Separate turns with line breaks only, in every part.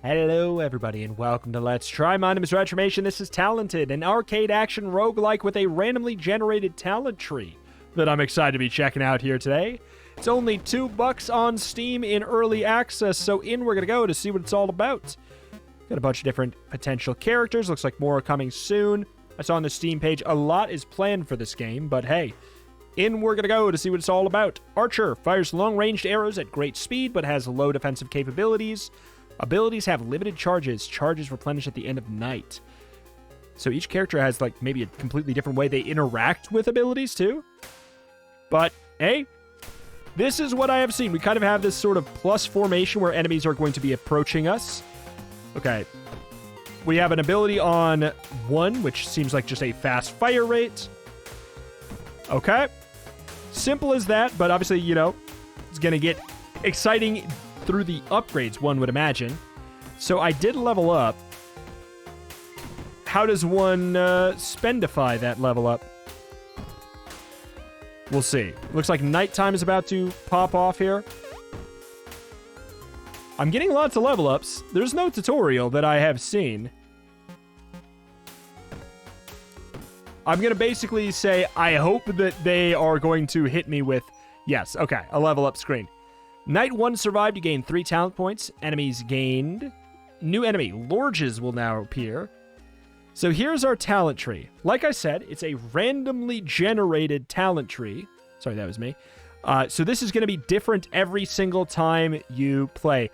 Hello everybody and welcome to Let's Try. My name is Retromation. This is Talented, an arcade action roguelike with a randomly generated talent tree that I'm excited to be checking out here today. It's only $2 on Steam in early access, so in we're gonna go to see what it's all about. Got a bunch of different potential characters. Looks like more are coming soon. I saw on the Steam page a lot is planned for this game, but hey, in we're gonna go to see what it's all about. Archer fires long-ranged arrows at great speed, but has low defensive capabilities. Abilities have limited charges. Charges replenish at the end of night. So each character has, like, maybe a completely different way they interact with abilities, too. But, hey, this is what I have seen. We kind of have this sort of plus formation where enemies are going to be approaching us. Okay. We have an ability on 1, which seems like just a fast fire rate. Okay. Simple as that, but obviously, you know, it's going to get exciting through the upgrades, one would imagine. So I did level up. How does one spendify that level up? We'll see. Looks like nighttime is about to pop off here. I'm getting lots of level ups. There's no tutorial that I have seen. I'm going to basically say I hope that they are going to hit me with, yes, okay, a level up screen. Night 1 survived, you gain 3 talent points. Enemies gained. New enemy, Lorges, will now appear. So here's our talent tree. Like I said, it's a randomly generated talent tree. Sorry, that was me. So this is going to be different every single time you play.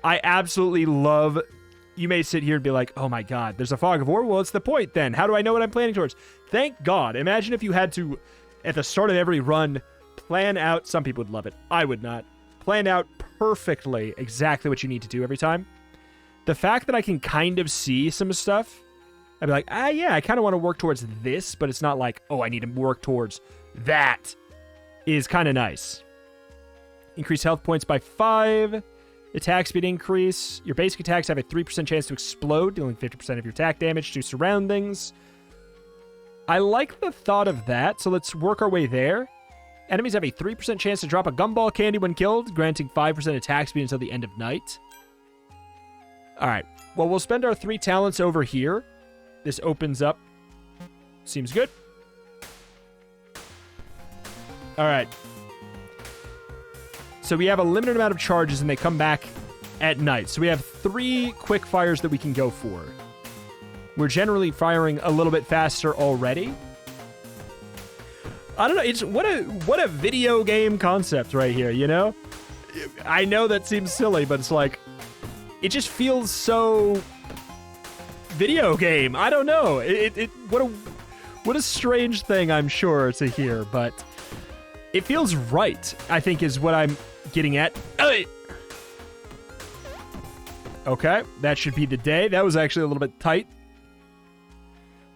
I absolutely love... You may sit here and be like, oh my god, there's a fog of war? Well, it's the point then. How do I know what I'm planning towards? Thank God. Imagine if you had to, at the start of every run, plan out... Some people would love it. I would not. Plan out perfectly exactly what you need to do every time. The fact that I can kind of see some stuff, I'd be like, yeah, I kind of want to work towards this, but it's not like, oh, I need to work towards that, is kind of nice. Increase health points by 5. Attack speed increase. Your basic attacks have a 3% chance to explode, dealing 50% of your attack damage to surroundings. I like the thought of that, so let's work our way there. Enemies have a 3% chance to drop a gumball candy when killed, granting 5% attack speed until the end of night. Alright, well, we'll spend our 3 talents over here. This opens up. Seems good. Alright. So we have a limited amount of charges, and they come back at night. So we have 3 quick fires that we can go for. We're generally firing a little bit faster already. I don't know, it's what a video game concept right here, you know? I know that seems silly, but it's like, it just feels so video game. I don't know. What a strange thing, I'm sure, to hear, but it feels right, I think, is what I'm getting at. Okay, that should be the day. That was actually a little bit tight.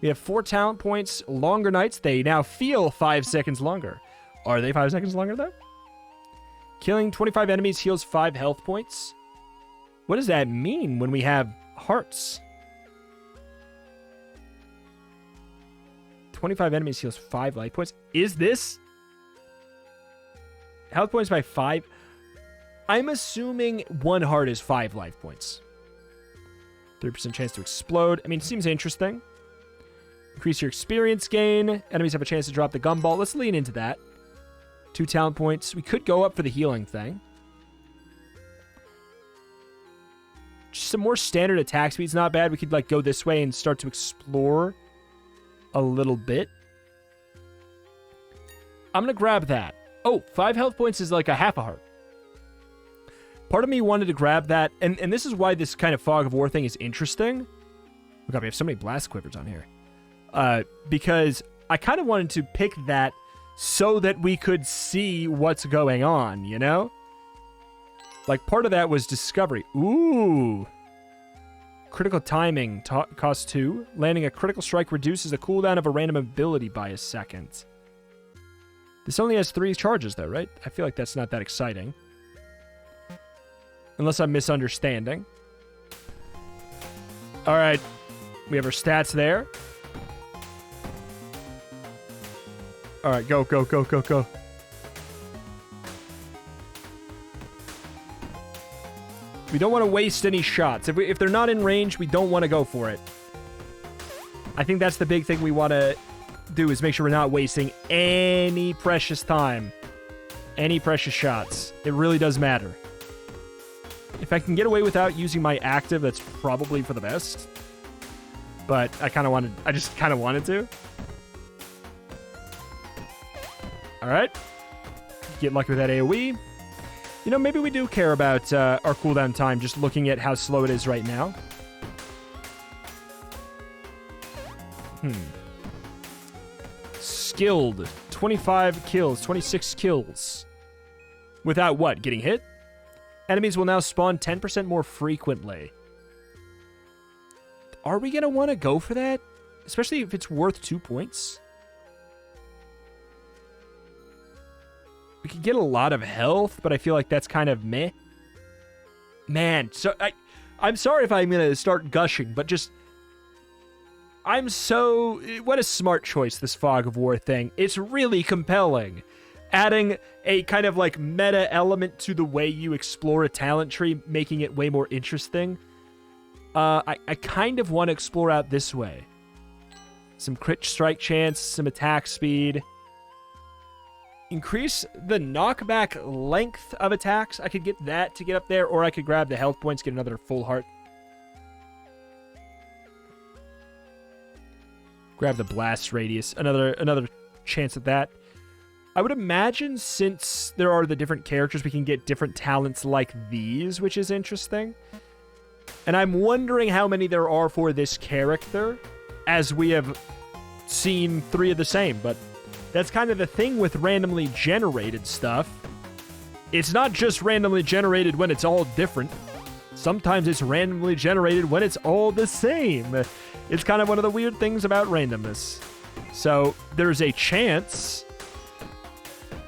We have 4 talent points, longer nights. They now feel 5 seconds longer. Are they 5 seconds longer, though? Killing 25 enemies heals 5 health points. What does that mean when we have hearts? 25 enemies heals 5 life points. Is this... Health points by 5? I'm assuming 1 heart is 5 life points. 3% chance to explode. I mean, seems interesting. Increase your experience gain. Enemies have a chance to drop the gumball. Let's lean into that. 2 talent points. We could go up for the healing thing. Just some more standard attack speed's not bad. We could, like, go this way and start to explore a little bit. I'm going to grab that. Oh, 5 health points is like a half a heart. Part of me wanted to grab that, and this is why this kind of fog of war thing is interesting. Oh god, we have so many blast quivers on here. Because I kind of wanted to pick that so that we could see what's going on, you know? Like, part of that was discovery. Ooh. Critical timing costs 2. Landing a critical strike reduces the cooldown of a random ability by a second. This only has 3 charges, though, right? I feel like that's not that exciting. Unless I'm misunderstanding. Alright. We have our stats there. Alright, go, go, go, go, go. We don't want to waste any shots. If they're not in range, we don't want to go for it. I think that's the big thing we want to do, is make sure we're not wasting any precious time. Any precious shots. It really does matter. If I can get away without using my active, that's probably for the best. But I just kind of wanted to. Alright. Get lucky with that AoE. You know, maybe we do care about our cooldown time, just looking at how slow it is right now. Skilled. 25 kills. 26 kills. Without what? Getting hit? Enemies will now spawn 10% more frequently. Are we going to want to go for that? Especially if it's worth 2 points. We could get a lot of health, but I feel like that's kind of meh. Man, so I'm sorry if I'm going to start gushing, but just... What a smart choice, this Fog of War thing. It's really compelling. Adding a kind of like meta element to the way you explore a talent tree, making it way more interesting. I kind of want to explore out this way. Some crit strike chance, some attack speed. Increase the knockback length of attacks. I could get that to get up there, or I could grab the health points, get another full heart. Grab the blast radius. Another chance at that. I would imagine, since there are the different characters, we can get different talents like these, which is interesting. And I'm wondering how many there are for this character, as we have seen 3 of the same. But that's kind of the thing with randomly generated stuff. It's not just randomly generated when it's all different. Sometimes it's randomly generated when it's all the same. It's kind of one of the weird things about randomness. So there's a chance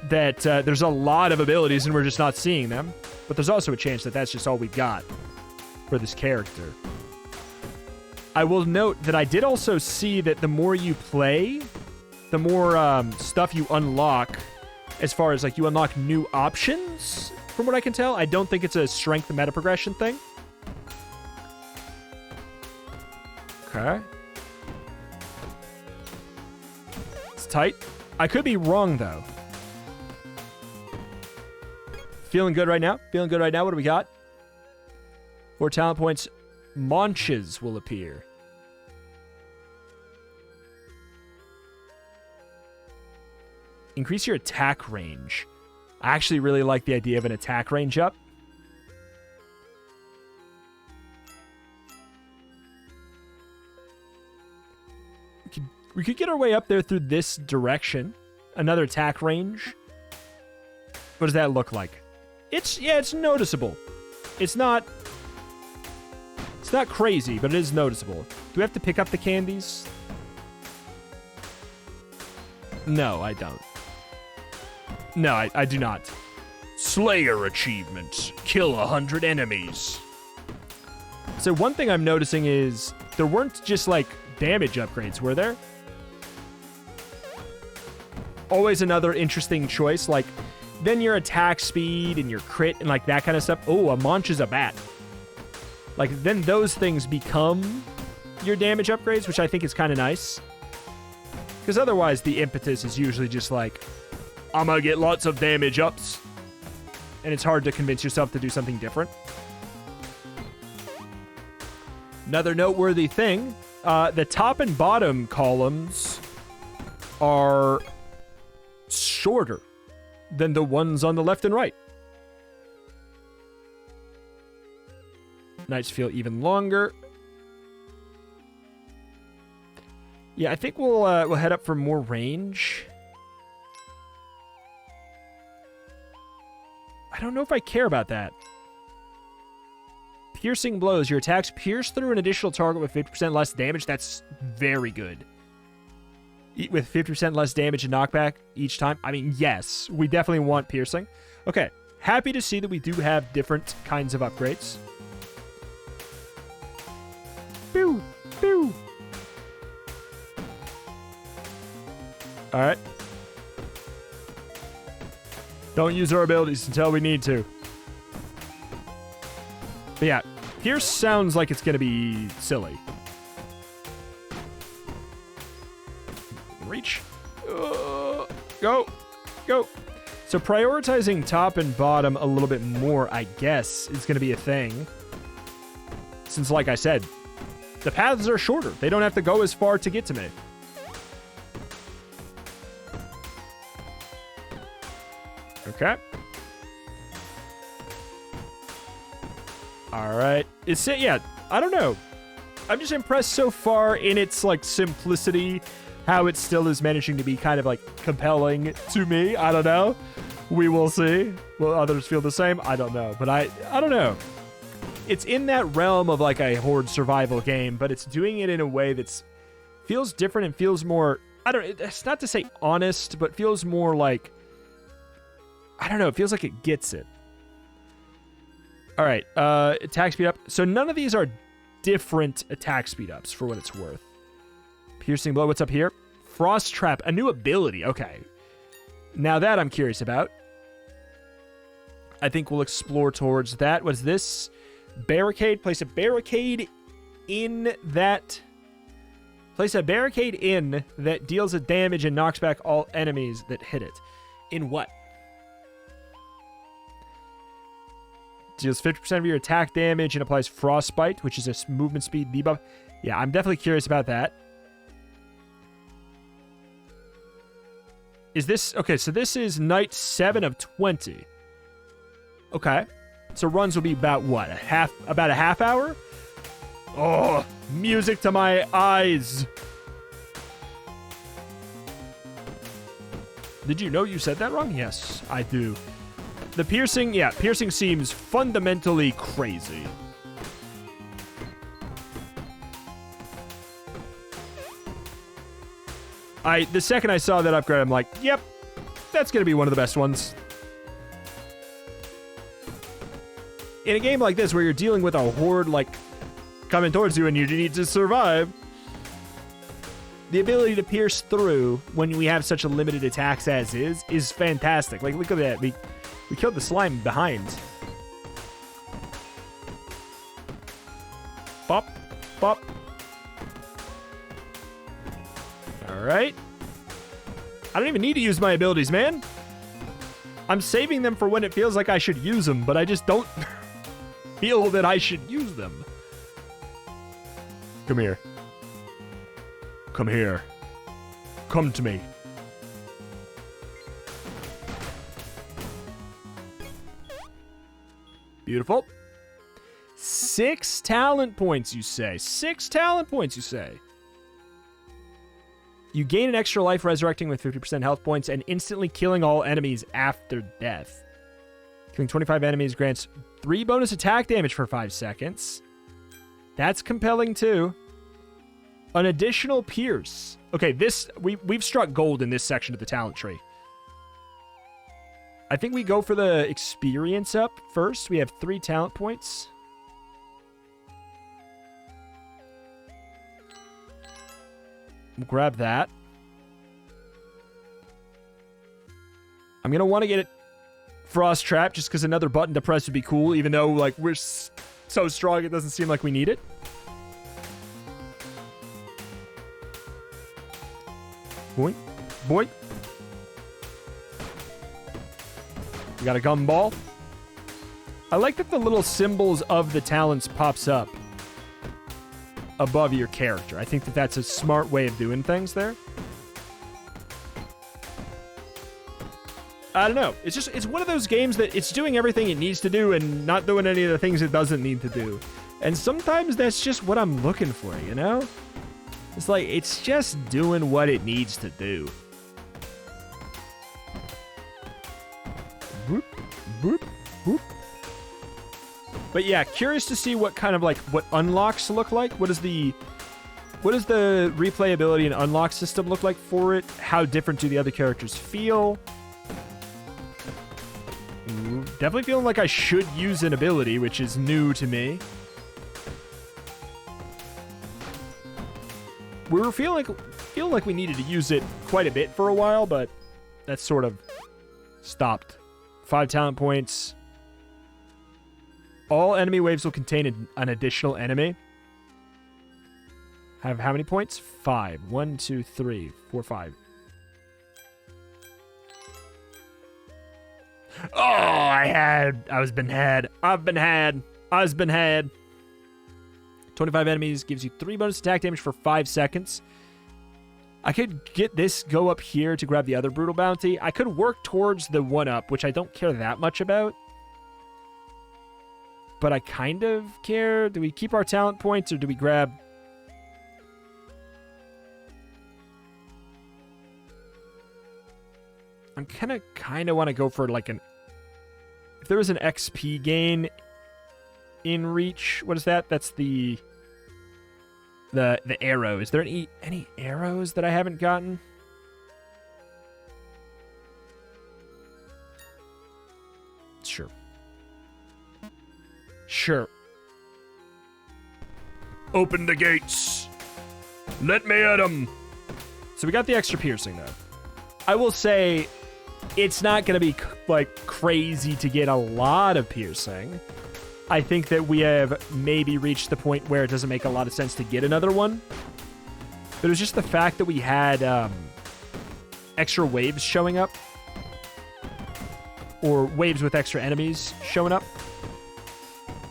that there's a lot of abilities and we're just not seeing them. But there's also a chance that that's just all we've got for this character. I will note that I did also see that the more you play, the more stuff you unlock, as far as like you unlock new options, from what I can tell. I don't think it's a strength meta progression thing. Okay. It's tight. I could be wrong, though. Feeling good right now? Feeling good right now? What do we got? 4 talent points. Maunches will appear. Increase your attack range. I actually really like the idea of an attack range up. We could get our way up there through this direction. Another attack range. What does that look like? It's noticeable. It's not crazy, but it is noticeable. Do we have to pick up the candies? No, I don't. No, I do not. Slayer achievement. Kill 100 enemies. So one thing I'm noticing is there weren't just like damage upgrades, were there? Always another interesting choice, like then your attack speed and your crit and like that kind of stuff. Oh, a Maunch is a bat. Like then those things become your damage upgrades, which I think is kind of nice. Because otherwise the impetus is usually just like, I'm gonna get lots of damage ups. And it's hard to convince yourself to do something different. Another noteworthy thing, the top and bottom columns are shorter than the ones on the left and right. Nights feel even longer. Yeah, I think we'll head up for more range. I don't know if I care about that. Piercing blows. Your attacks pierce through an additional target with 50% less damage. That's very good. With 50% less damage and knockback each time. I mean, yes, we definitely want piercing. Okay, happy to see that we do have different kinds of upgrades. Pew, pew. All right. Don't use our abilities until we need to. But Pierce sounds like it's going to be silly. Reach. Go. Go. So prioritizing top and bottom a little bit more, I guess, is going to be a thing. Since, like I said, the paths are shorter. They don't have to go as far to get to me. Okay. All right. It's it. Yeah. I don't know. I'm just impressed so far in its like simplicity, how it still is managing to be kind of like compelling to me. I don't know. We will see. Will others feel the same? I don't know. But I don't know. It's in that realm of like a horde survival game, but it's doing it in a way that's feels different and feels more, I don't, it's not to say honest, but feels more like, I don't know, it feels like it gets it. All right, attack speed up. So none of these are different attack speed ups for what it's worth. Piercing blow, what's up here? Frost trap, a new ability. Okay. Now that I'm curious about. I think we'll explore towards that. What's this? Barricade. Place a barricade in that. Place a barricade in that deals a damage and knocks back all enemies that hit it. In what? Deals 50% of your attack damage and applies frostbite, which is a movement speed debuff. Yeah, I'm definitely curious about that. Is this... Okay, so this is night 7 of 20. Okay. So runs will be about what? About a half hour? Oh, music to my eyes. Did you know you said that wrong? Yes, I do. The piercing, yeah, piercing seems fundamentally crazy. The second I saw that upgrade, I'm like, yep, that's going to be one of the best ones. In a game like this, where you're dealing with a horde, like, coming towards you and you need to survive, the ability to pierce through when we have such a limited attacks as is fantastic. Like, look at that. We killed the slime behind. Bop. Bop. Alright. I don't even need to use my abilities, man. I'm saving them for when it feels like I should use them, but I just don't feel that I should use them. Come here. Come here. Come to me. Beautiful. 6 talent points, you say. 6 talent points, you say. You gain an extra life resurrecting with 50% health points and instantly killing all enemies after death. Killing 25 enemies grants 3 bonus attack damage for 5 seconds. That's compelling too. An additional pierce. Okay, this we've struck gold in this section of the talent tree. I think we go for the experience up first. We have 3 talent points. We'll grab that. I'm going to want to get it Frost Trap just because another button to press would be cool, even though like we're so strong it doesn't seem like we need it. Boink. Boink. We got a gumball. I like that the little symbols of the talents pops up above your character. I think that that's a smart way of doing things there. I don't know. It's one of those games that it's doing everything it needs to do and not doing any of the things it doesn't need to do. And sometimes that's just what I'm looking for, you know? It's like, it's just doing what it needs to do. Boop, boop, boop. But yeah, curious to see what kind of like, what unlocks look like. What does the replayability and unlock system look like for it? How different do the other characters feel? Ooh, definitely feeling like I should use an ability, which is new to me. We were feeling like we needed to use it quite a bit for a while, but that's sort of stopped. 5 talent points. All enemy waves will contain an additional enemy. Have how many points? 5. 1, 2, 3, 4, 5. Oh, I was been had. I've been had. I was been had. 25 enemies gives you 3 bonus attack damage for 5 seconds. I could get this, go up here to grab the other brutal bounty. I could work towards the 1-up, which I don't care that much about. But I kind of care. Do we keep our talent points or do we grab... I'm kind of want to go for like an... If there was an XP gain in reach, what is that? That's the arrow. Is there any arrows that I haven't gotten? Sure. Sure. Open the gates. Let me at them. So we got the extra piercing, though. I will say it's not going to be, like, crazy to get a lot of piercing. I think that we have maybe reached the point where it doesn't make a lot of sense to get another one. But it was just the fact that we had extra waves showing up. Or waves with extra enemies showing up.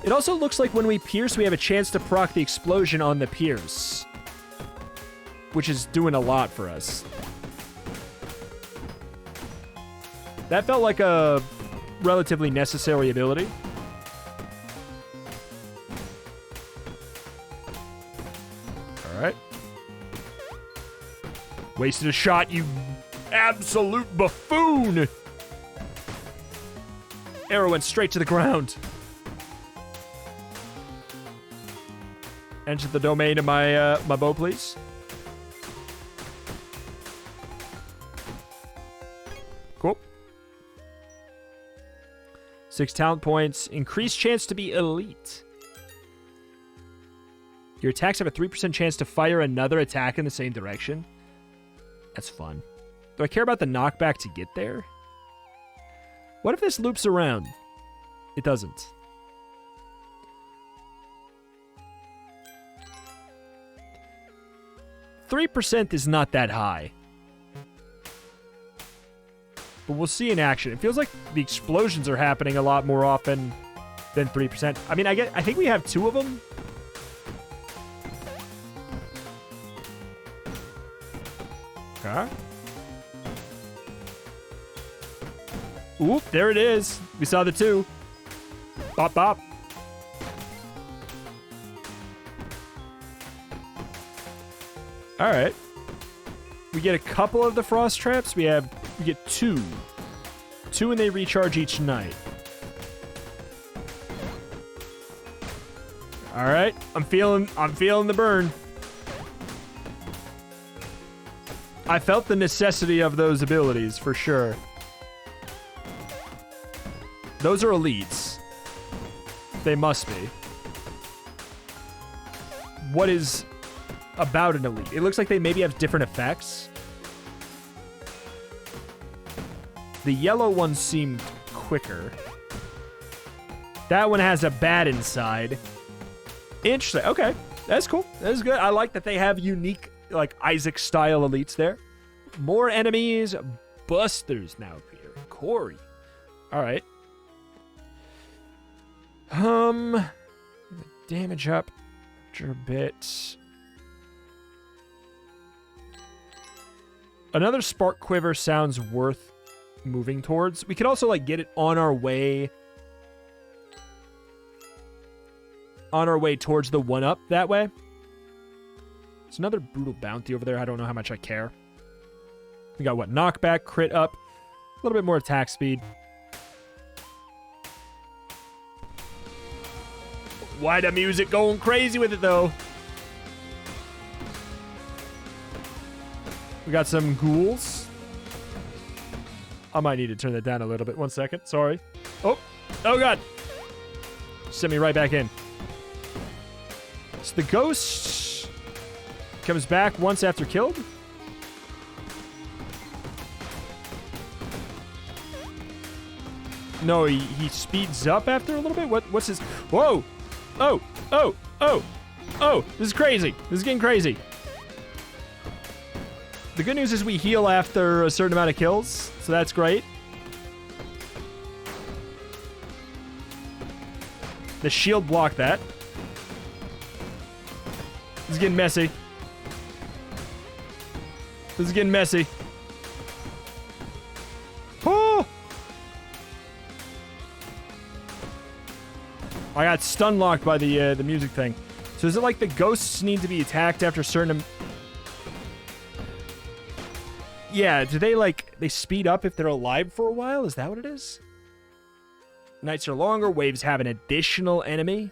It also looks like when we pierce, we have a chance to proc the explosion on the pierce. Which is doing a lot for us. That felt like a relatively necessary ability. Alright. Wasted a shot, you absolute buffoon! Arrow went straight to the ground. Enter the domain of my my bow, please. Cool. 6 talent points. Increased chance to be elite. Your attacks have a 3% chance to fire another attack in the same direction. That's fun. Do I care about the knockback to get there? What if this loops around? It doesn't. %3 is not that high. But we'll see in action. It feels like the explosions are happening a lot more often than 3%. I mean, I think we have 2 of them. Okay. Oop, there it is. We saw the 2. Bop, bop. All right. We get a couple of the frost traps. We get 2. 2 and they recharge each night. All right. I'm feeling the burn. I felt the necessity of those abilities for sure. Those are elites. They must be. What is about an elite? It looks like they maybe have different effects. The yellow one seemed quicker. That one has a bat inside. Interesting. Okay. That's cool. That is good. I like that they have unique, like, Isaac-style elites there. More enemies. Busters now appear. Corey. All right. Damage up after a bit. Another spark quiver sounds worth moving towards. We could also, like, get it on our way towards the 1-up that way. There's another brutal bounty over there. I don't know how much I care. We got what? Knockback, crit up, a little bit more attack speed. Why the music going crazy with it, though? We got some ghouls. I might need to turn that down a little bit. 1 second. Sorry. Oh, God. Sent me right back in. So the ghost comes back once after killed. No, he speeds up after a little bit? What's his... Whoa! Oh! Oh! Oh! Oh! This is crazy. This is getting crazy. The good news is we heal after a certain amount of kills, so that's great. The shield blocked that. This is getting messy. This is getting messy. Oh! I got stun locked by the music thing. So is it like the ghosts need to be attacked after certain... Yeah, do they they speed up if they're alive for a while? Is that what it is? Nights are longer, waves have an additional enemy.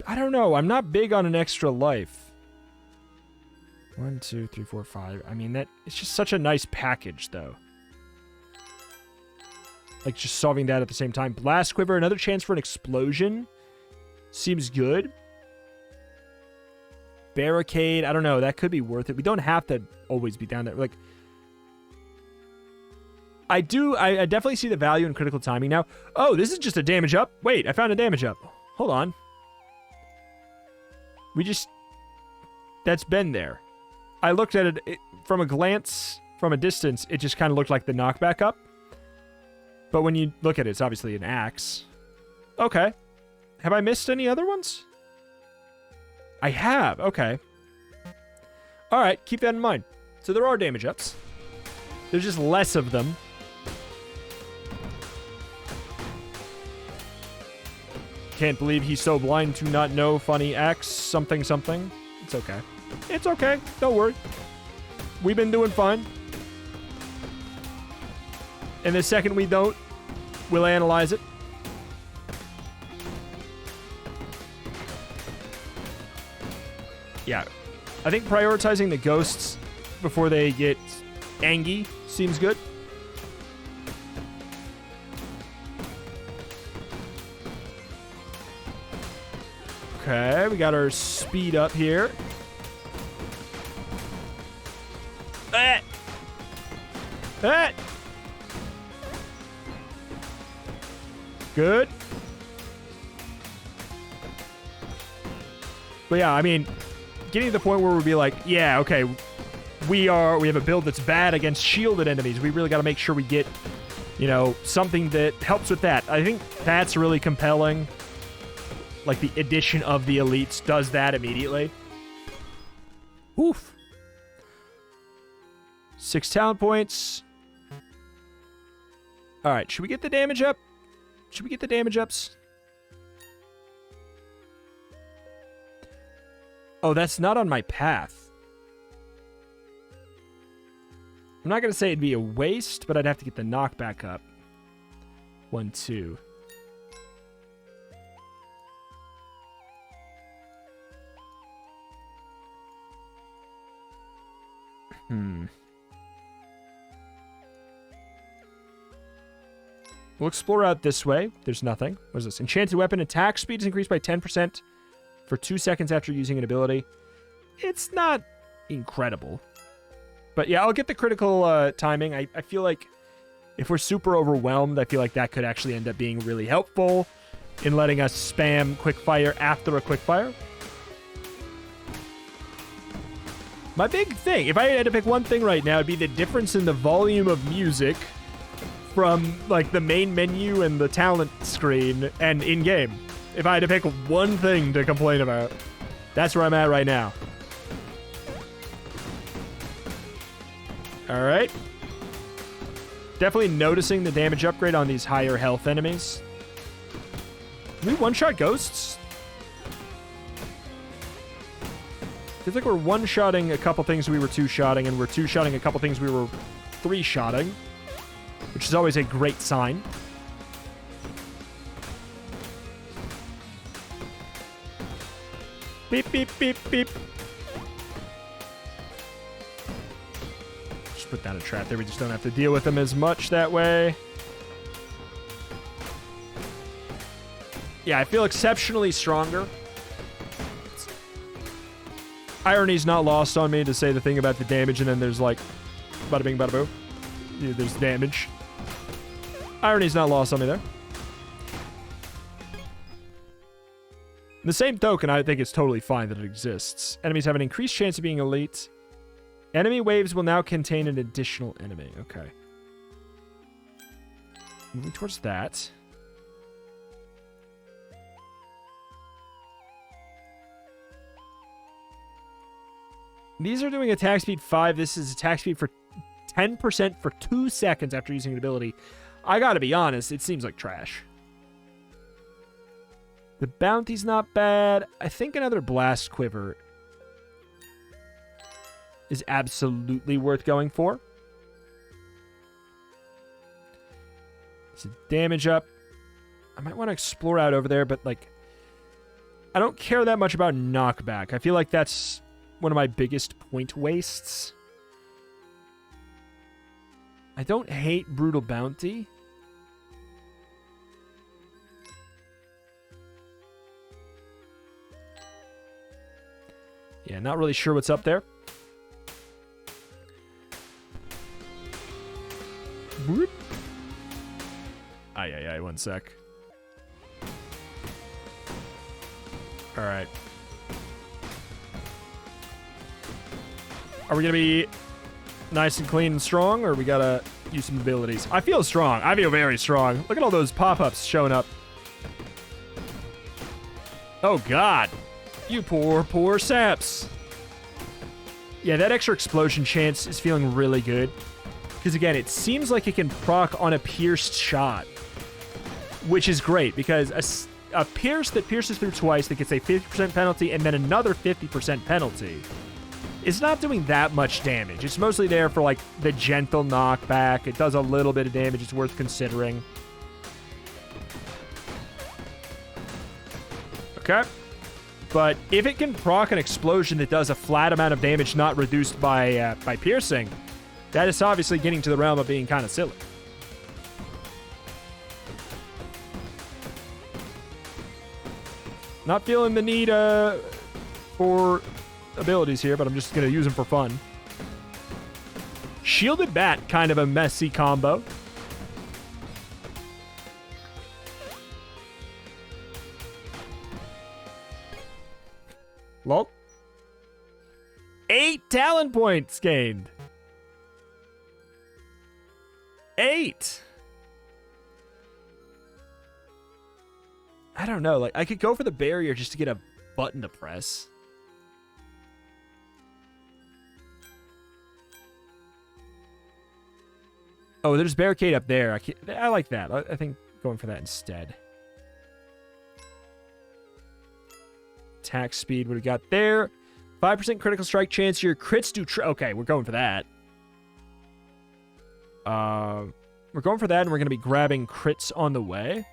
I don't know. I'm not big on an extra life. 1, 2, 3, 4, 5. I mean, it's just such a nice package, though. Like, just solving that at the same time. Blast Quiver, another chance for an explosion. Seems good. Barricade, I don't know. That could be worth it. We don't have to always be down there. Like, I definitely see the value in critical timing now. Oh, this is just a damage up. Wait, I found a damage up. Hold on. That's been there. I looked at it from a glance, from a distance, it just kind of looked like the knockback up. But when you look at it, it's obviously an axe. Okay. Have I missed any other ones? I have. Okay. All right. Keep that in mind. So there are damage ups. There's just less of them. Can't believe he's so blind to not know funny axe something something. It's okay. It's okay. Don't worry. We've been doing fine. And the second we don't, we'll analyze it. Yeah. I think prioritizing the ghosts before they get angry seems good. Okay, we got our speed up here. Ah! Ah! Good. But yeah, I mean, getting to the point where we'll be like, yeah, okay, we have a build that's bad against shielded enemies. We really got to make sure we get, something that helps with that. I think that's really compelling. Like, the addition of the elites does that immediately. Oof. 6 talent points. All right, should we get the damage up? Should we get the damage ups? Oh, that's not on my path. I'm not going to say it'd be a waste, but I'd have to get the knockback up. 1, 2. We'll explore out this way. There's nothing. What is this? Enchanted weapon attack speed is increased by 10% for 2 seconds after using an ability. It's not incredible. But yeah, I'll get the critical timing. I feel like if we're super overwhelmed, I feel like that could actually end up being really helpful in letting us spam quickfire after a quickfire. My big thing, if I had to pick one thing right now, it'd be the difference in the volume of music from, like, the main menu and the talent screen and in-game. If I had to pick one thing to complain about, that's where I'm at right now. All right. Definitely noticing the damage upgrade on these higher health enemies. Can we one-shot ghosts? Feels like we're one-shotting a couple things we were two-shotting, and we're two-shotting a couple things we were three-shotting, which is always a great sign. Beep, beep, beep, beep. Just put down a trap there. We just don't have to deal with them as much that way. Yeah, I feel exceptionally stronger. Irony's not lost on me to say the thing about the damage, and then there's like, bada bing, bada boo. Yeah, there's damage. Irony's not lost on me there. In the same token, I think it's totally fine that it exists. Enemies have an increased chance of being elite. Enemy waves will now contain an additional enemy. Okay. Moving towards that. These are doing attack speed 5. This is attack speed for 10% for 2 seconds after using an ability. I gotta be honest, it seems like trash. The bounty's not bad. I think another blast quiver is absolutely worth going for. It's a damage up. I might want to explore out over there, but like, I don't care that much about knockback. I feel like that's one of my biggest point wastes. I don't hate Brutal Bounty. Yeah, not really sure what's up there. Whoop. Aye, 1 sec. All right. Are we going to be nice and clean and strong, or we got to use some abilities? I feel strong. I feel very strong. Look at all those pop-ups showing up. Oh, God. You poor saps. Yeah, that extra explosion chance is feeling really good. Because, again, it seems like it can proc on a pierced shot. Which is great, because a pierce that pierces through twice that gets a 50% penalty and then another 50% penalty is not doing that much damage. It's mostly there for, like, the gentle knockback. It does a little bit of damage. It's worth considering. Okay. But if it can proc an explosion that does a flat amount of damage not reduced by piercing, that is obviously getting to the realm of being kind of silly. Not feeling the need for abilities here, but I'm just going to use them for fun. Shielded Bat, kind of a messy combo. Lol. 8 talent points gained. 8. I don't know. Like, I could go for the barrier just to get a button to press. Oh, there's barricade up there. I like that. I think going for that instead. Attack speed, what do we got there? 5% critical strike chance. Your crits do... okay, we're going for that. We're going for that, and we're going to be grabbing crits on the way.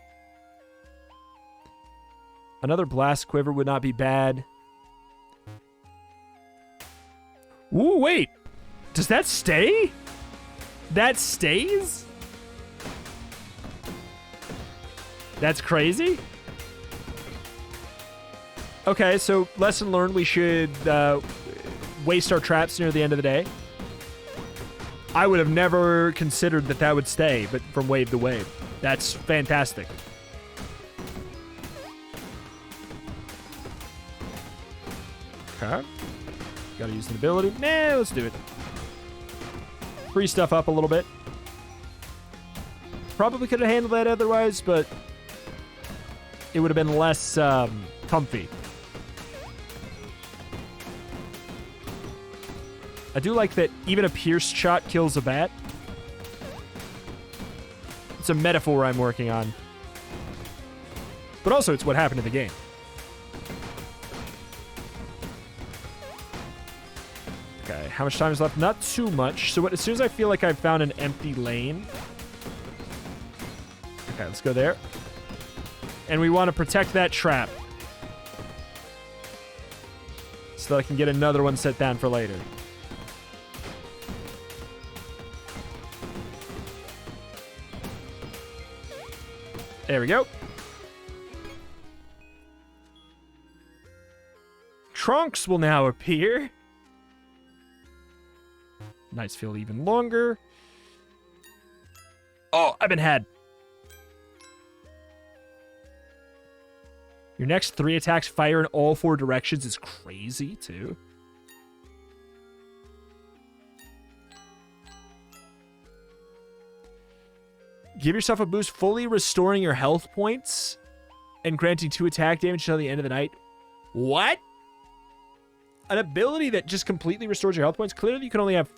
Another blast quiver would not be bad. Ooh, wait. Does that stay? That stays? That's crazy. Okay, so lesson learned, we should waste our traps near the end of the day. I would have never considered that would stay, but from wave to wave. That's fantastic. Okay. Gotta use an ability. Nah, let's do it. Free stuff up a little bit. Probably could have handled that otherwise, but it would have been less comfy. I do like that even a pierced shot kills a bat. It's a metaphor I'm working on. But also, it's what happened in the game. Okay, how much time is left? Not too much. So as soon as I feel like I've found an empty lane... Okay, let's go there. And we want to protect that trap. So that I can get another one set down for later. There we go. Trunks will now appear. Nights feel even longer. Oh, I've been had. Your next 3 attacks fire in all 4 directions is crazy, too. Give yourself a boost, fully restoring your health points and granting 2 attack damage until the end of the night. What? An ability that just completely restores your health points? Clearly, you can only have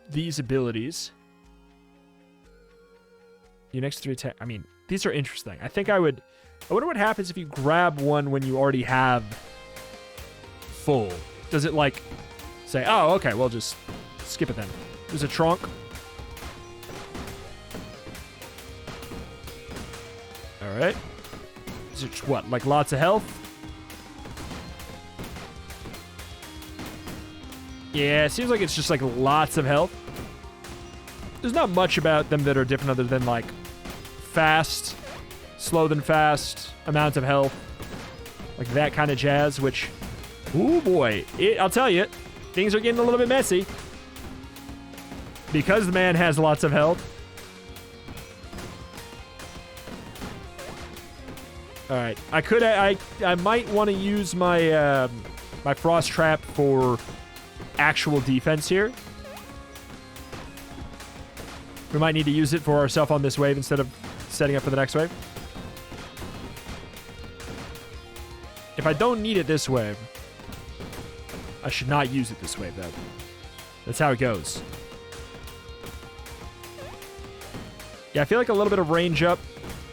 these abilities. Your next 3 attack... I mean, these are interesting. I think I would... I wonder what happens if you grab one when you already have full. Does it, like, say, oh, okay, well, just skip it then. There's a trunk. All right. Is it what, like lots of health? Yeah, it seems like it's just like lots of health. There's not much about them that are different other than like fast, slow than fast, amount of health, like that kind of jazz, which, ooh boy, I'll tell you, things are getting a little bit messy because the man has lots of health. All right, I might want to use my my frost trap for actual defense here. We might need to use it for ourselves on this wave instead of setting up for the next wave. If I don't need it this wave, I should not use it this wave, though. That's how it goes. Yeah, I feel like a little bit of range up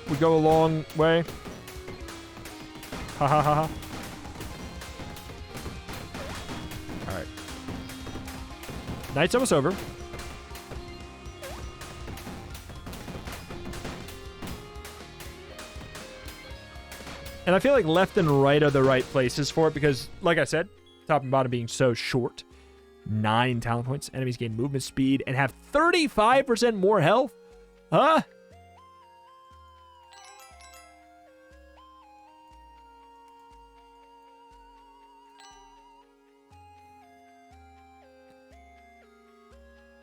would go a long way. Ha ha ha ha. Alright. Night's almost over. And I feel like left and right are the right places for it because, like I said, top and bottom being so short. 9 talent points. Enemies gain movement speed and have 35% more health. Huh?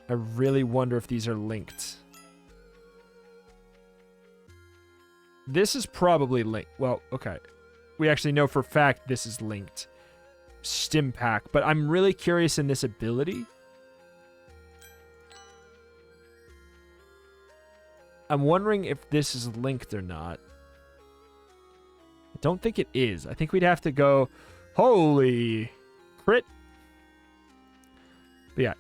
I really wonder if these are linked. This is probably linked. Well, okay. We actually know for a fact this is linked. Stim pack. But I'm really curious in this ability. I'm wondering if this is linked or not. I don't think it is. I think we'd have to go... Holy... Crit. But yeah.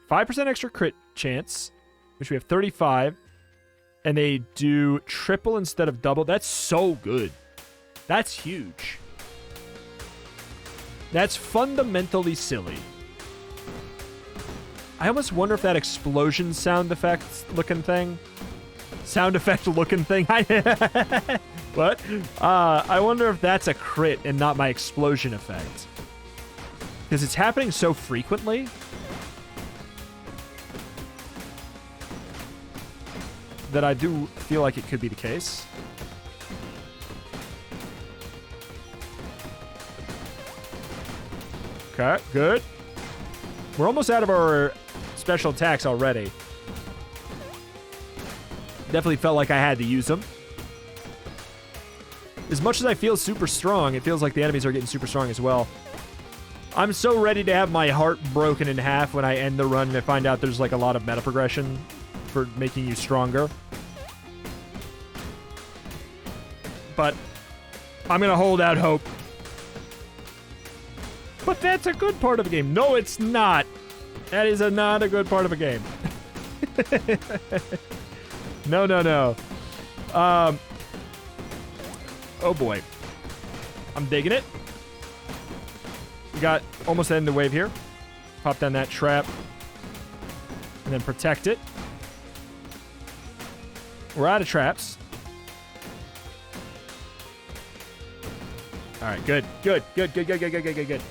5% extra crit chance, which we have 35, and they do triple instead of double. That's so good. That's huge. That's fundamentally silly. I almost wonder if that explosion sound effect looking thing... What? I wonder if that's a crit and not my explosion effect. Because it's happening so frequently... that I do feel like it could be the case. Okay, good. We're almost out of our special attacks already. Definitely felt like I had to use them. As much as I feel super strong, it feels like the enemies are getting super strong as well. I'm so ready to have my heart broken in half when I end the run and I find out there's like a lot of meta progression for making you stronger. But I'm going to hold out hope. But that's a good part of the game. No, it's not. That is not a good part of a game. No, no, no. Oh, boy. I'm digging it. We got almost the end of the wave here. Pop down that trap. And then protect it. We're out of traps. All right, good. Good, good, good, good, good, good, good, good, good.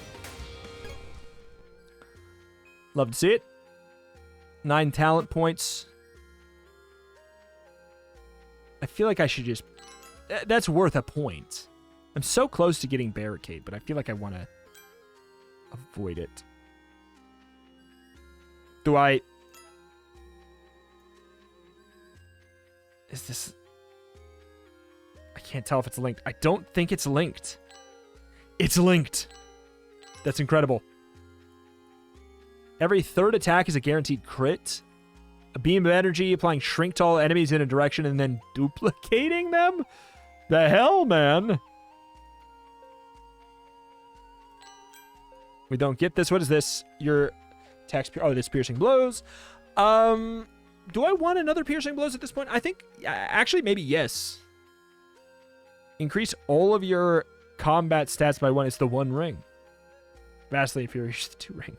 Love to see it. 9 talent points. I feel like I should just... That's worth a point. I'm so close to getting Barricade, but I feel like I want to avoid it. Do I... Is this... I can't tell if it's linked. I don't think it's linked. It's linked. That's incredible. Every third attack is a guaranteed crit. A beam of energy, applying shrink to all enemies in a direction and then duplicating them? The hell, man? We don't get this. What is this? Your attacks... Oh, this piercing blows. Do I want another piercing blows at this point? I think... Actually, maybe yes. Increase all of your combat stats by 1. It's the 1 ring. Vastly inferior to the 2 ring.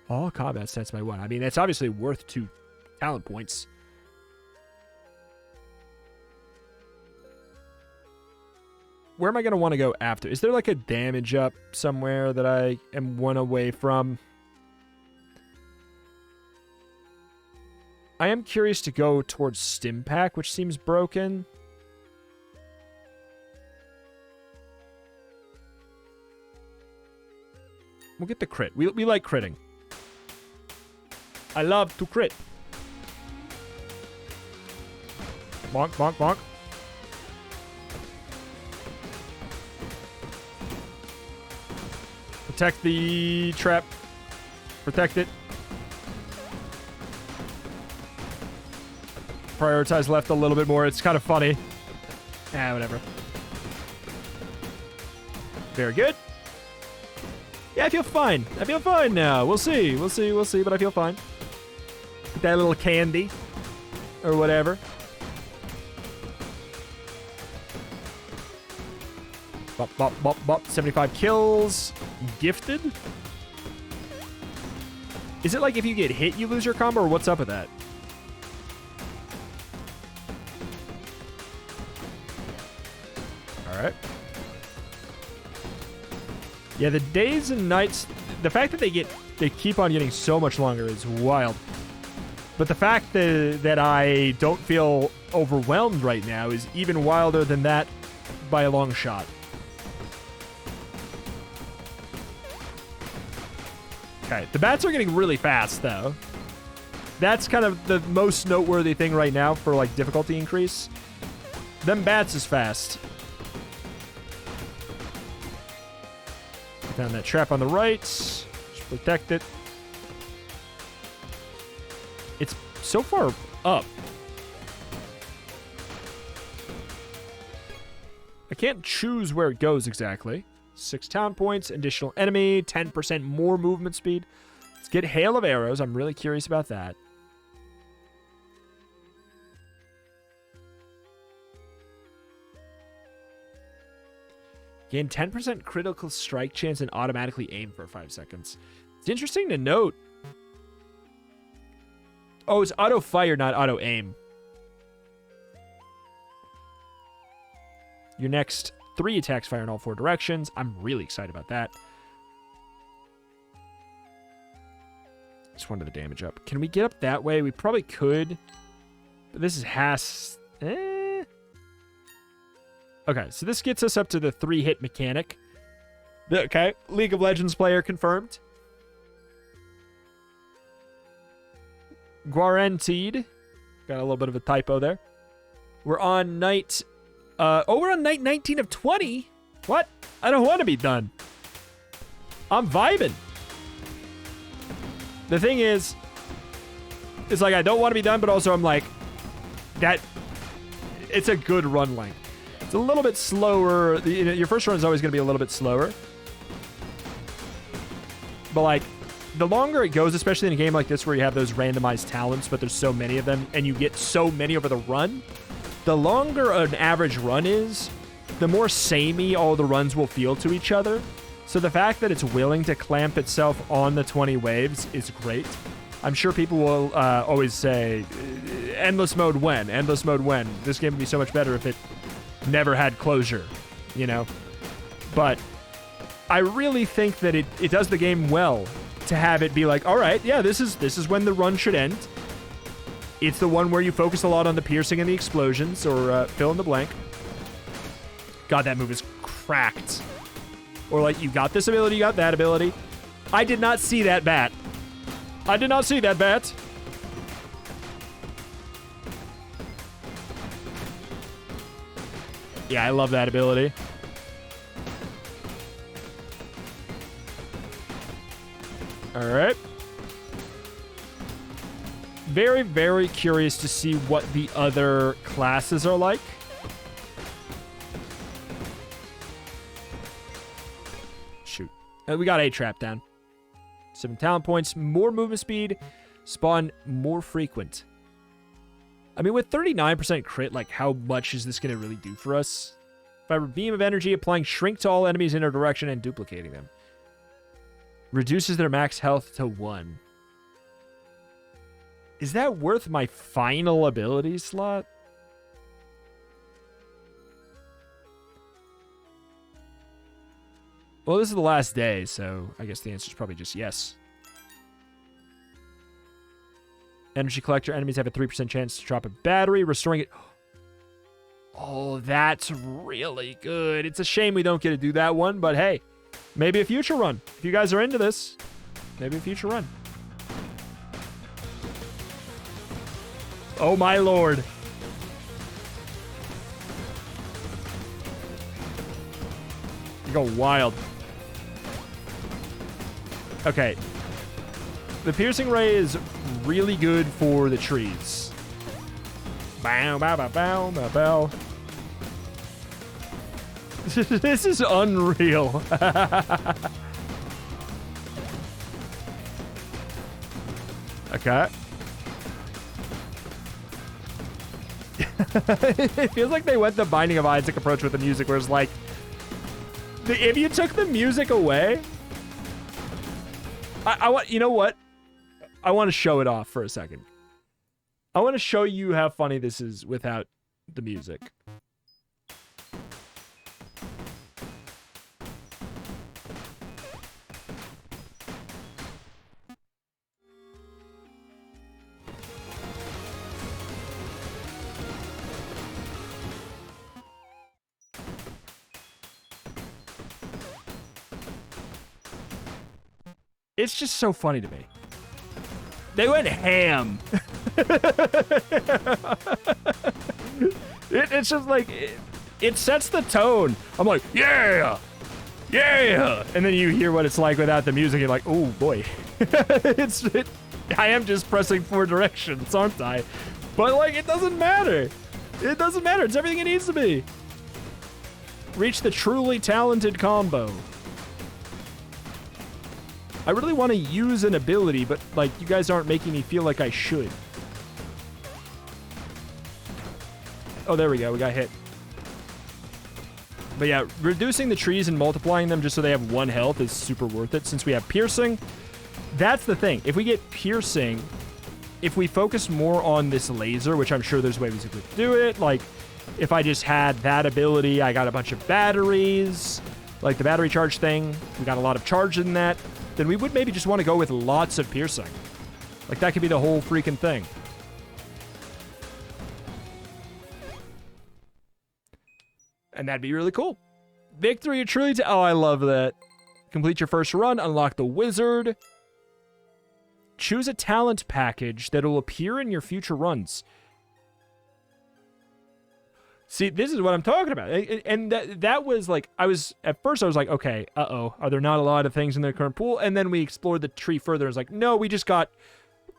All combat stats by 1. I mean, that's obviously worth 2 talent points. Where am I going to want to go after? Is there like a damage up somewhere that I am 1 away from? I am curious to go towards Stimpack, which seems broken. We'll get the crit. We like critting. I love to crit. Bonk, bonk, bonk. Protect the trap. Protect it. Prioritize left a little bit more. It's kind of funny. Whatever. Very good. Yeah, I feel fine. I feel fine now. We'll see. We'll see. We'll see. But I feel fine. Get that little candy. Or whatever. Bop, bop, bop, bop. 75 kills. Gifted? Is it like if you get hit, you lose your combo? Or what's up with that? Alright. Yeah, the days and nights, the fact that they keep on getting so much longer is wild. But the fact that I don't feel overwhelmed right now is even wilder than that by a long shot. Okay, the bats are getting really fast, though. That's kind of the most noteworthy thing right now for, like, difficulty increase. Them bats is fast. Down that trap on the right. Just protect it. It's so far up. I can't choose where it goes exactly. 6 talent points, additional enemy, 10% more movement speed. Let's get Hail of Arrows. I'm really curious about that. Gain 10% critical strike chance and automatically aim for 5 seconds. It's interesting to note. Oh, it's auto fire, not auto aim. Your next 3 attacks fire in all 4 directions. I'm really excited about that. Just wanted the damage up. Can we get up that way? We probably could. But this is Okay, so this gets us up to the 3-hit mechanic. Okay, League of Legends player confirmed. Guaranteed. Got a little bit of a typo there. We're on night... we're on night 19 of 20? What? I don't want to be done. I'm vibing. The thing is, it's like I don't want to be done, but also I'm like, that... It's a good run length. It's a little bit slower. Your first run is always going to be a little bit slower. But, like, the longer it goes, especially in a game like this where you have those randomized talents, but there's so many of them, and you get so many over the run, the longer an average run is, the more samey all the runs will feel to each other. So the fact that it's willing to clamp itself on the 20 waves is great. I'm sure people will always say, endless mode when? Endless mode when? This game would be so much better if it never had closure, you know? But I really think that it does the game well to have it be like, all right, yeah, this is when the run should end. It's the one where you focus a lot on the piercing and the explosions, or fill in the blank. God, that move is cracked. Or like, you got this ability, you got that ability. I did not see that bat. I did not see that bat. Yeah, I love that ability. All right. Very, very curious to see what the other classes are like. Shoot. We got a trap down. 7 talent points, more movement speed, spawn more frequent. I mean, with 39% crit, like, how much is this going to really do for us? Fiber beam of energy, applying shrink to all enemies in a direction and duplicating them. Reduces their max health to 1. Is that worth my final ability slot? Well, this is the last day, so I guess the answer is probably just yes. Energy collector. Enemies have a 3% chance to drop a battery, restoring it. Oh, that's really good. It's a shame we don't get to do that one, but hey, maybe a future run. If you guys are into this, maybe a future run. Oh, my lord. You go wild. Okay. The piercing ray is really good for the trees. Bow, bow, bow, bow, bow, bow. This is unreal. Okay. It feels like they went the Binding of Isaac approach with the music, where it's like, if you took the music away, I want, you know what? I want to show it off for a second. I want to show you how funny this is without the music. It's just so funny to me. They went ham. It's just like, it sets the tone. I'm like, yeah, yeah. And then you hear what it's like without the music. You're like, oh boy. I am just pressing 4 directions, aren't I? But like, it doesn't matter. It doesn't matter. It's everything it needs to be. Reach the truly talented combo. I really want to use an ability, but, like, you guys aren't making me feel like I should. Oh, there we go. We got hit. But yeah, reducing the trees and multiplying them just so they have 1 health is super worth it. Since we have piercing, that's the thing. If we get piercing, if we focus more on this laser, which I'm sure there's ways we could do it, like, if I just had that ability, I got a bunch of batteries, like the battery charge thing, we got a lot of charge in that, then we would maybe just want to go with lots of piercing. Like, that could be the whole freaking thing. And that'd be really cool. Victory or truly oh, I love that. Complete your first run, unlock the wizard. Choose a talent package that will appear in your future runs. See, this is what I'm talking about. And that was like, at first I was like, okay, are there not a lot of things in the current pool? And then we explored the tree further. It's like, no, we just got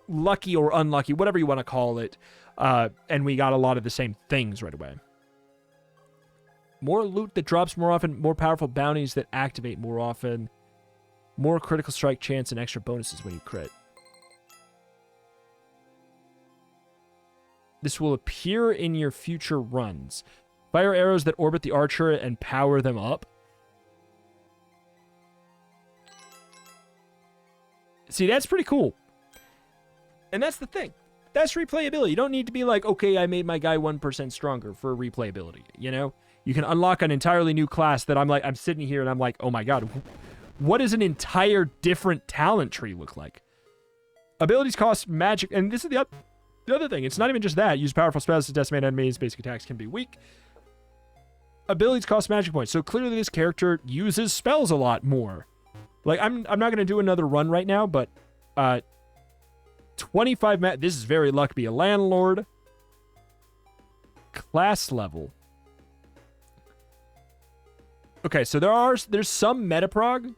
lucky or unlucky, whatever you want to call it. And we got a lot of the same things right away. More loot that drops more often, more powerful bounties that activate more often, more critical strike chance and extra bonuses when you crit. This will appear in your future runs. Fire arrows that orbit the archer and power them up. See, that's pretty cool. And that's the thing. That's replayability. You don't need to be like, okay, I made my guy 1% stronger for replayability, you know? You can unlock an entirely new class that I'm sitting here and I'm like, oh my god, what does an entire different talent tree look like? Abilities cost magic, and this is the other thing. It's not even just that. Use powerful spells to decimate enemies. Basic attacks can be weak. Abilities cost magic points, so clearly this character uses spells a lot more. Like, I'm not going to do another run right now, but 25 this is very luck be a landlord. Class level. Okay, so there's some metaprog,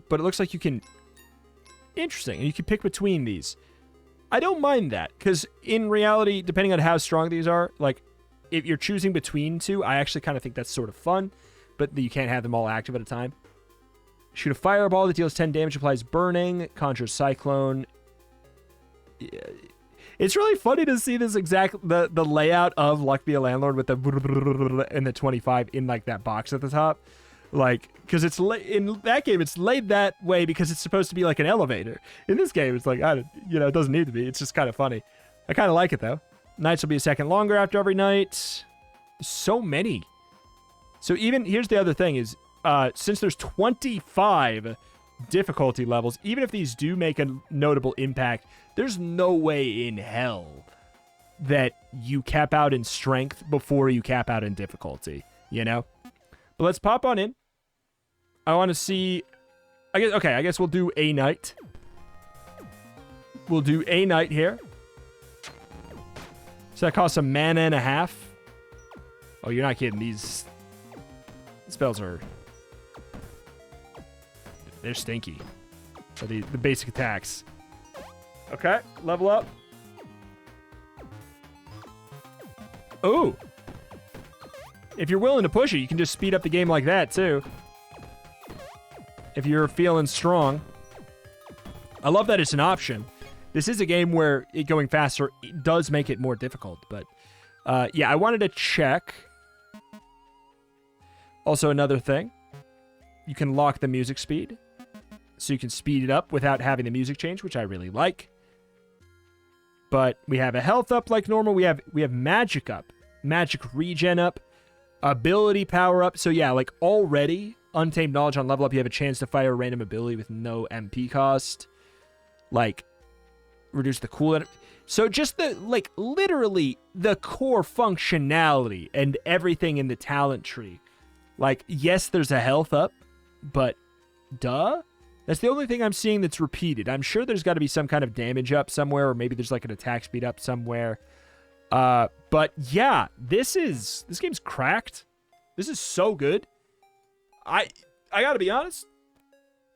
but it looks like you can... Interesting, and you can pick between these. I don't mind that, because in reality, depending on how strong these are, like, if you're choosing between two, I actually kind of think that's sort of fun, but you can't have them all active at a time. Shoot a fireball that deals 10 damage, applies burning, conjures cyclone. It's really funny to see this the layout of Luck Be a Landlord with the and the 25 in like that box at the top. Like, because it's in that game, it's laid that way because it's supposed to be like an elevator. In this game, it's like, it doesn't need to be. It's just kind of funny. I kind of like it though. Nights will be a second longer after every night. So many. So even, here's the other thing is, since there's 25 difficulty levels, even if these do make a notable impact, there's no way in hell that you cap out in strength before you cap out in difficulty, you know? But let's pop on in. I want to see... I guess we'll do a night. We'll do a night here. So that costs a mana and a half. Oh, you're not kidding. These spells are... They're stinky. So the basic attacks. Okay, level up. Ooh. If you're willing to push it, you can just speed up the game like that, too. If you're feeling strong. I love that it's an option. This is a game where it going faster it does make it more difficult, but... yeah, I wanted to check. Also, another thing. You can lock the music speed. So you can speed it up without having the music change, which I really like. But we have a health up like normal. We have magic up. Magic regen up. Ability power up. So yeah, like already, Untamed Knowledge on level up, you have a chance to fire a random ability with no MP cost. Like, reduce the cooldown. So just the, like, literally the core functionality and everything in the talent tree. Like, yes, there's a health up, but duh? That's the only thing I'm seeing that's repeated. I'm sure there's got to be some kind of damage up somewhere, or maybe there's like an attack speed up somewhere. But yeah, this game's cracked. This is so good. I gotta be honest.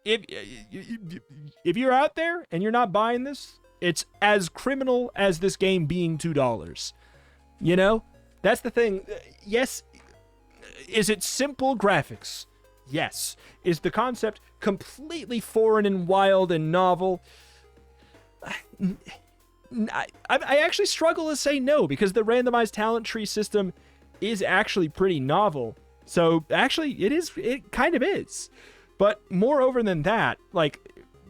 If you're out there and you're not buying this, it's as criminal as this game being $2. You know? That's the thing. Yes. Is it simple graphics? Yes. Is the concept completely foreign and wild and novel? I actually struggle to say no, because the randomized talent tree system is actually pretty novel. So actually, it kind of is. But moreover than that, like,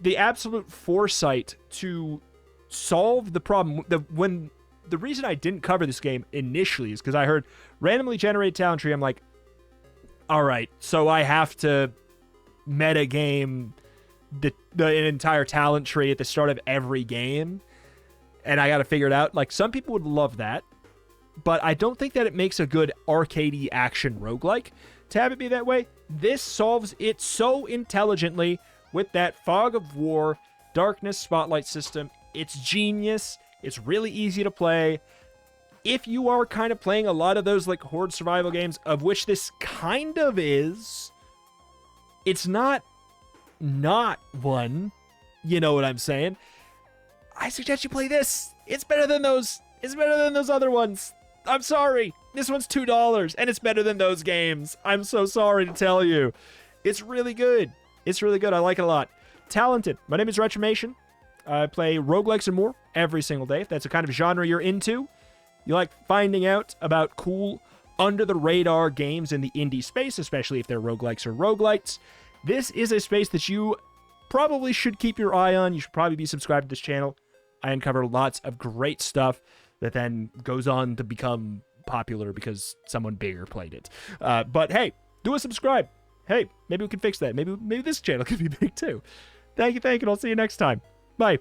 the absolute foresight to solve the problem. The reason I didn't cover this game initially is because I heard randomly generated talent tree. I'm like, all right, so I have to meta game an entire talent tree at the start of every game, and I got to figure it out. Like, some people would love that, but I don't think that it makes a good arcadey action roguelike to have it be that way. This solves it so intelligently with that Fog of War Darkness Spotlight system. It's genius. It's really easy to play. If you are kind of playing a lot of those like horde survival games, of which this kind of is, it's not one. You know what I'm saying? I suggest you play this. It's better than those. It's better than those other ones. I'm sorry. This one's $2, and it's better than those games. I'm so sorry to tell you. It's really good. It's really good. I like it a lot. Talented. My name is Retromation. I play roguelikes and more every single day. If that's the kind of genre you're into, you like finding out about cool, under-the-radar games in the indie space, especially if they're roguelikes or roguelites, this is a space that you probably should keep your eye on. You should probably be subscribed to this channel. I uncover lots of great stuff that then goes on to become popular because someone bigger played it. But hey, do a subscribe. Hey, maybe we can fix that. Maybe this channel could be big too. Thank you, and I'll see you next time. Bye.